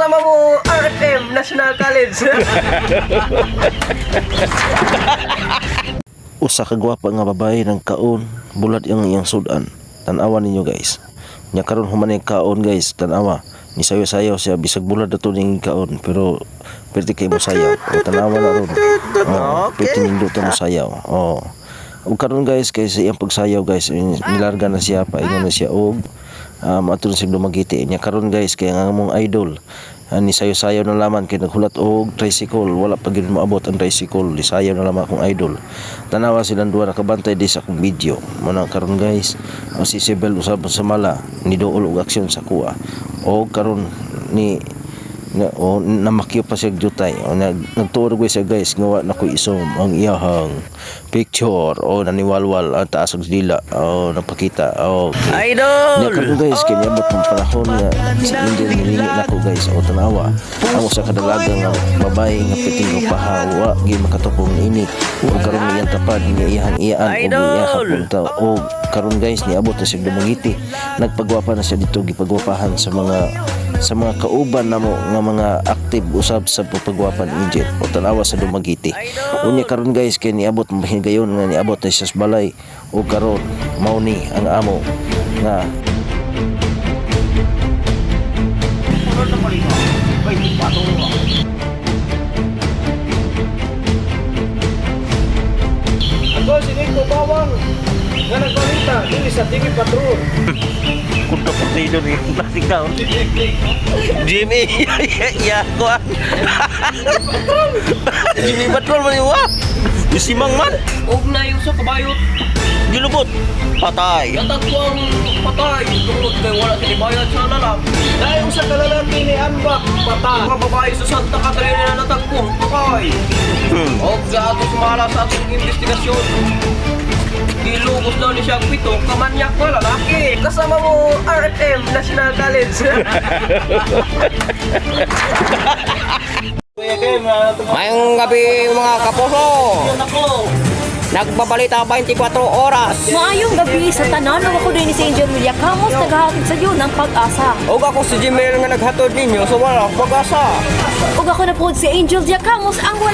Kasama mo RFM National College. Usa ka gwapa nga babae ng kaon, bulat ang iyang sudan. Tan-awa ninyo guys. Nya karon human yung kaon guys, tan-awa. Ni sayo-sayo siya bisag bulat na to ning kaon, pero pwede kay mo sayaw. O tan-awa na ron. Pwede nindo to mo sayaw. Oh. Ug karon guys kay sa iyang pagsayaw guys, nilarga na siya, paingon na siya og atun sig dumagiti. Nya karon guys kay ang among idol ni sayo-sayo na laman kay naghulat og tricycle, wala pa gyud moabot ang tricycle, di sayaw na laman akong idol. Tanawa silang duha nakabantay di sa akong video. Muna karon guys, si Sibel usab sa mala ni dool og aksyon sa kuha. O karon ni namakyo pa siya jutay. O nagtuod ko siya guys, ngawa na ko isom ang iyahang picture o naniwalwal ang taas og dila o napakita. Okay. Idol! Nya karon guys kay niabot ng panahon nga si Angel nilingi nako guys o tanawa ang usa ka dalaga nga babae nga piting pahawa gi makatupong ini o karon niyang tapad niya iyang iyaan o iyang punta o karon guys niabot na siya dumangiti. Nagpagwapa na siya dito gipagwapahan sa mga kauban namo nga mga active usab sa pagpagwapan Angel o tanawa sa dumagiti. Unya karon guys kay niabot mahigayon nga niabot na siya sa balay o karon mao ni ang amo nga Ako si Nico Bawang nga nagbalita dili sa TV Patrol. kunto partido ni plastic down Jimmy ya ko Jimmy Patrol man wa Simang man Og na yung sa kabayot. gilubot patay Yatag ko ang patay. Tungod kay wala kinibayad sa lalang. Dahil sa kalalaki ni Ambak, patay. Mga babae sa Santa Catalina na natagpong, patay. Og sa ato sumala sa atong investigasyon. Ilugos daw ni siya ang pito, kamanyak ko lalaki. Kasama mo RFM National College. Mayong gabi mga kapuso. Nagbabalita 24 oras. Maayong gabi sa tanan ako din ni si Angel William Camus naghahatid sa iyo ng pag-asa. Og ako si Jimmer nga naghatod ninyo so wala akong pag-asa. Ug ako na po si Angel Diacamos ang wala